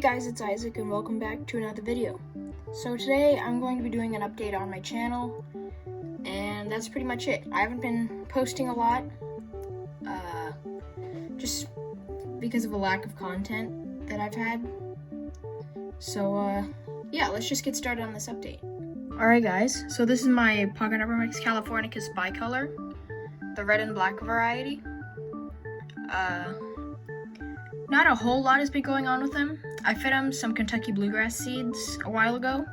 guys, it's Isaac and welcome back to another video. So today I'm going to be doing an update on my channel, and that's pretty much it. I haven't been posting a lot, just because of a lack of content that I've had. So yeah, let's just get started on this update. Alright guys, so this is my Pocket Mix Californicus bicolor, the red and black variety. Not a whole lot has been going on with them. I fed them some Kentucky bluegrass seeds a while ago,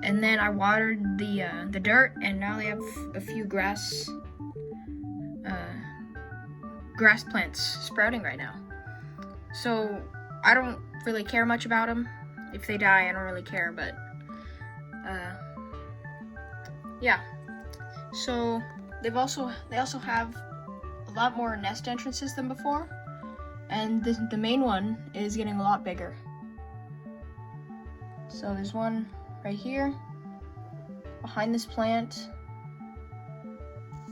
and then I watered the dirt, and now they have a few grass plants sprouting right now. So I don't really care much about them. If they die, I don't really care, but yeah. So they also have a lot more nest entrances than before. And the main one is getting a lot bigger. So there's one right here, behind this plant,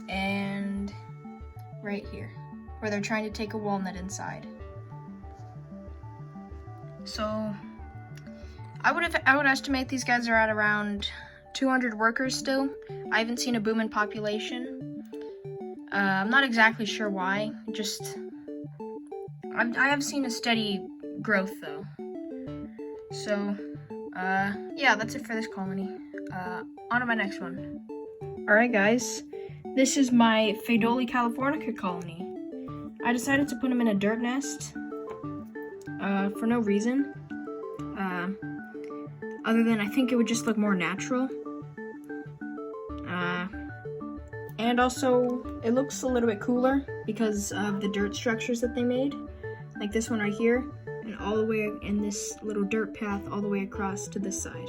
and right here, where they're trying to take a walnut inside. So I would estimate these guys are at around 200 workers still. I haven't seen a boom in population. I'm not exactly sure why. I have seen a steady growth though. So, yeah, that's it for this colony. On to my next one. Alright guys, this is my Phaedoli californica colony. I decided to put them in a dirt nest, for no reason. Other than I think it would just look more natural. And also, it looks a little bit cooler because of the dirt structures that they made. Like this one right here, and all the way in this little dirt path all the way across to this side.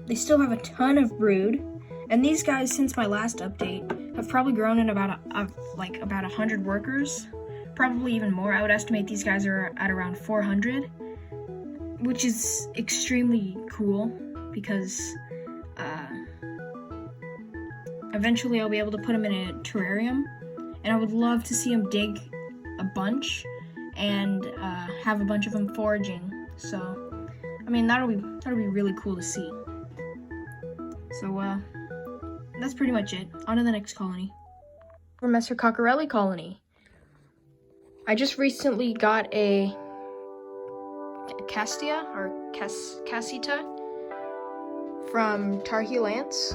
They still have a ton of brood, and these guys, since my last update, have probably grown in about 100 workers, probably even more. I would estimate these guys are at around 400, which is extremely cool because eventually I'll be able to put them in a terrarium. And I would love to see them dig a bunch and have a bunch of them foraging. So, I mean, that'll be really cool to see. So, that's pretty much it. On to the next colony. Professor Coccarelli colony. I just recently got a Castia or Casita from Tar Heel Ants.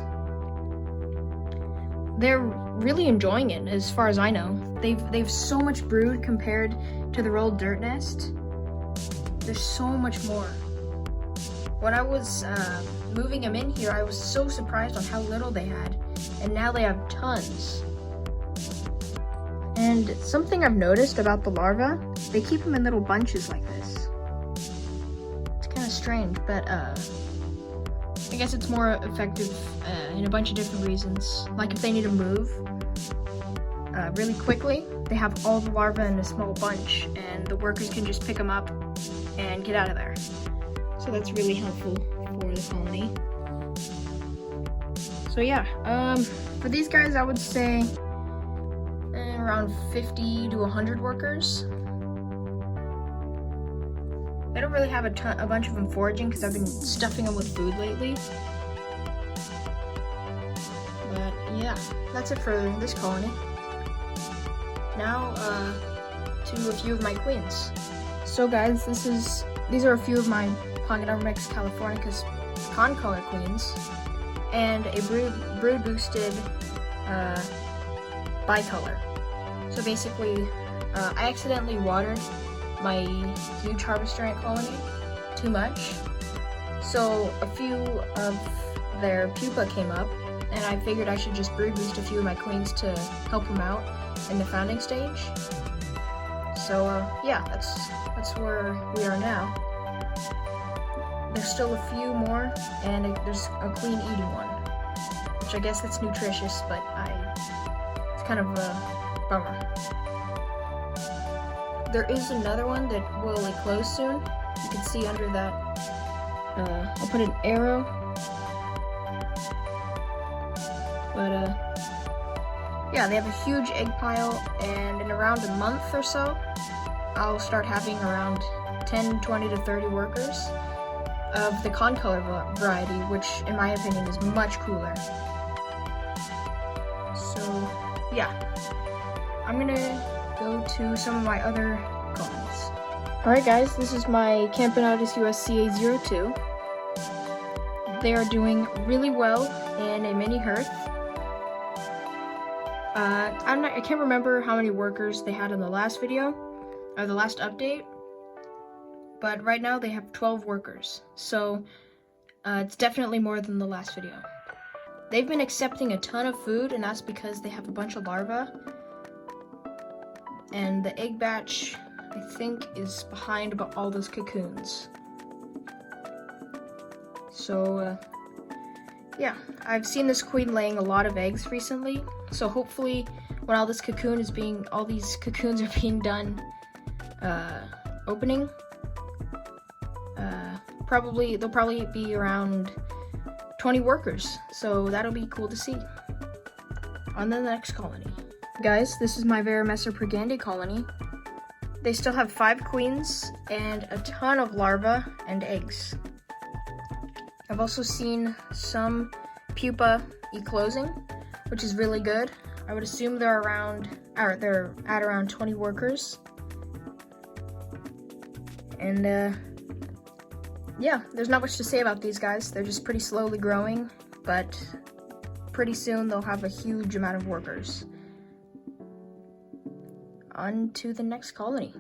They're really enjoying it, as far as I know. They've so much brood compared to their old dirt nest. There's so much more. When I was moving them in here, I was so surprised on how little they had, and now they have tons. And something I've noticed about the larvae, they keep them in little bunches like this. It's kind of strange, but I guess it's more effective in a bunch of different reasons. Like if they need to move really quickly, they have all the larvae in a small bunch, and the workers can just pick them up and get out of there. So that's really helpful for the colony. So yeah, for these guys, I would say around 50 to 100 workers. I don't really have a bunch of them foraging because I've been stuffing them with food lately. But yeah, that's it for this colony. Now to a few of my queens. So guys, these are a few of my Pocket Mix Californicus concolor queens, and a brood boosted bicolor. So basically, I accidentally watered my huge harvester ant colony too much, so a few of their pupa came up, and I figured I should just brood boost a few of my queens to help them out in the founding stage. So yeah, that's where we are now. There's still a few more, and there's a queen eating one, which I guess that's nutritious, but it's kind of a bummer. There is another one that will close soon. You can see under that. I'll put an arrow. But yeah, they have a huge egg pile, and in around a month or so, I'll start having around 10, 20 to 30 workers of the concolor variety, which in my opinion is much cooler. So yeah, I'm gonna go to some of my other colonies. Alright guys, this is my Camponotus USCA02. They are doing really well in a mini hearth. I can't remember how many workers they had in the last video, or the last update, but right now they have 12 workers, so it's definitely more than the last video. They've been accepting a ton of food, and that's because they have a bunch of larvae, and the egg batch, I think, is behind about all those cocoons. So, yeah, I've seen this queen laying a lot of eggs recently, so hopefully when all these cocoons are being done opening, there'll probably be around 20 workers, so that'll be cool to see. On to the next colony. Guys, this is my Veramessa purgandi colony. They still have 5 queens and a ton of larvae and eggs. I've also seen some pupa eclosing, which is really good. I would assume they're at around 20 workers. And yeah, there's not much to say about these guys. They're just pretty slowly growing, but pretty soon they'll have a huge amount of workers. On to the next colony.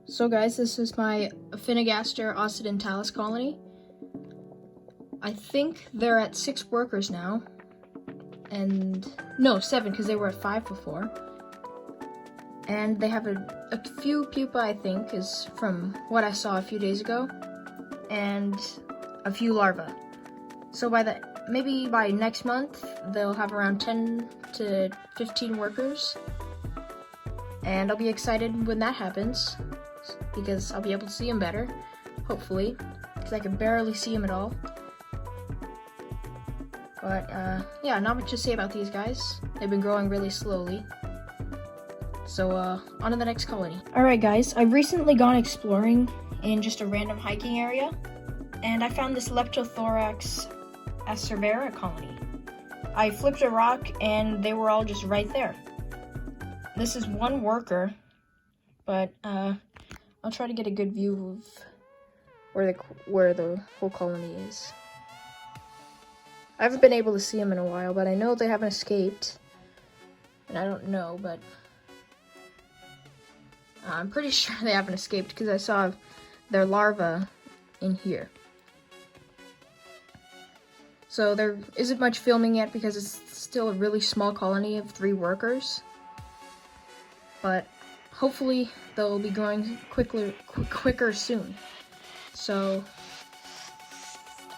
So guys, this is my Affinigaster occidentalis colony. I think they're at 6 workers now. And no, 7, because they were at 5 before. And they have a few pupa, I think, is from what I saw a few days ago, and a few larvae. So maybe by next month, they'll have around 10 to 15 workers. And I'll be excited when that happens, because I'll be able to see them better, hopefully, because I can barely see them at all. But yeah, not much to say about these guys. They've been growing really slowly. So on to the next colony. Alright guys, I've recently gone exploring in just a random hiking area, and I found this Leptothorax acervera colony. I flipped a rock and they were all just right there. This is one worker, but I'll try to get a good view of where the whole colony is. I haven't been able to see them in a while, but I know they haven't escaped. And I don't know, but I'm pretty sure they haven't escaped because I saw their larvae in here. So there isn't much filming yet because it's still a really small colony of 3 workers. But hopefully they'll be growing quicker soon. So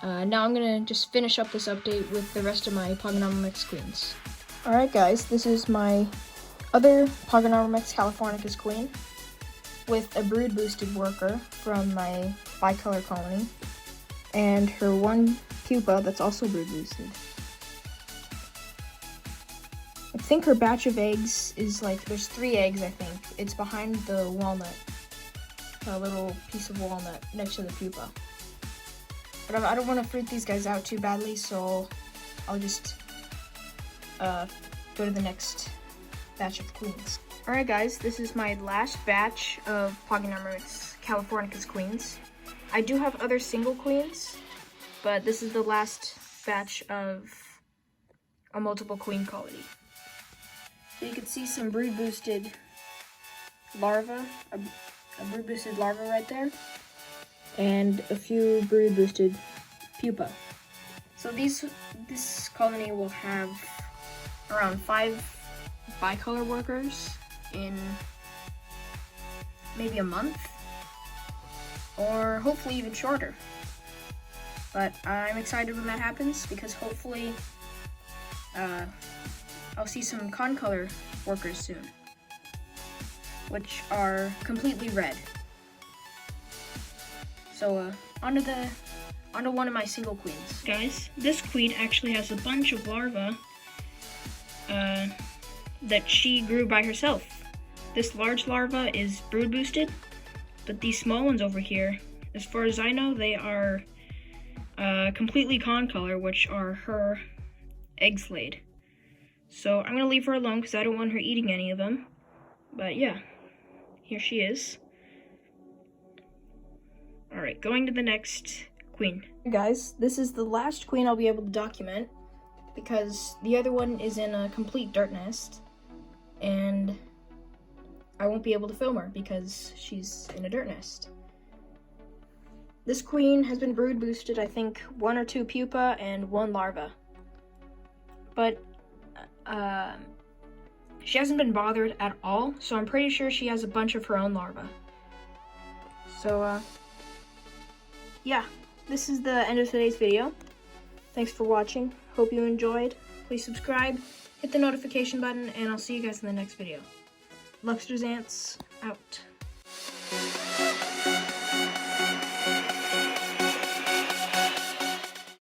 now I'm gonna just finish up this update with the rest of my Pogonomyrmex queens. Alright guys, this is my other Pogonomyrmex californicus queen with a brood boosted worker from my bicolor colony and her one pupa that's also brood boosted. I think her batch of eggs is there's 3 eggs, I think. It's behind the walnut, a little piece of walnut next to the pupa. But I don't want to fruit these guys out too badly, so I'll just go to the next batch of queens. Alright guys, this is my last batch of Pogonomyrmex californicus queens. I do have other single queens, but this is the last batch of a multiple queen colony. So you can see some brood boosted larvae, a brood boosted larva right there, and a few brood boosted pupa. So this colony will have around 5 bicolor workers in maybe a month, or hopefully even shorter. But I'm excited when that happens because hopefully I'll see some concolor workers soon, which are completely red. So onto one of my single queens. Guys, this queen actually has a bunch of larvae that she grew by herself. This large larva is brood boosted, but these small ones over here, as far as I know, they are completely concolor, which are her eggs laid. So I'm gonna leave her alone because I don't want her eating any of them. But yeah, here she is. Alright, going to the next queen. Guys, this is the last queen I'll be able to document because the other one is in a complete dirt nest and I won't be able to film her because she's in a dirt nest. This queen has been brood boosted, I think 1 or 2 pupa and 1 larva. But she hasn't been bothered at all, so I'm pretty sure she has a bunch of her own larvae. So yeah, this is the end of today's video. Thanks for watching. Hope you enjoyed. Please subscribe, hit the notification button, and I'll see you guys in the next video. Luxter's Ants, out.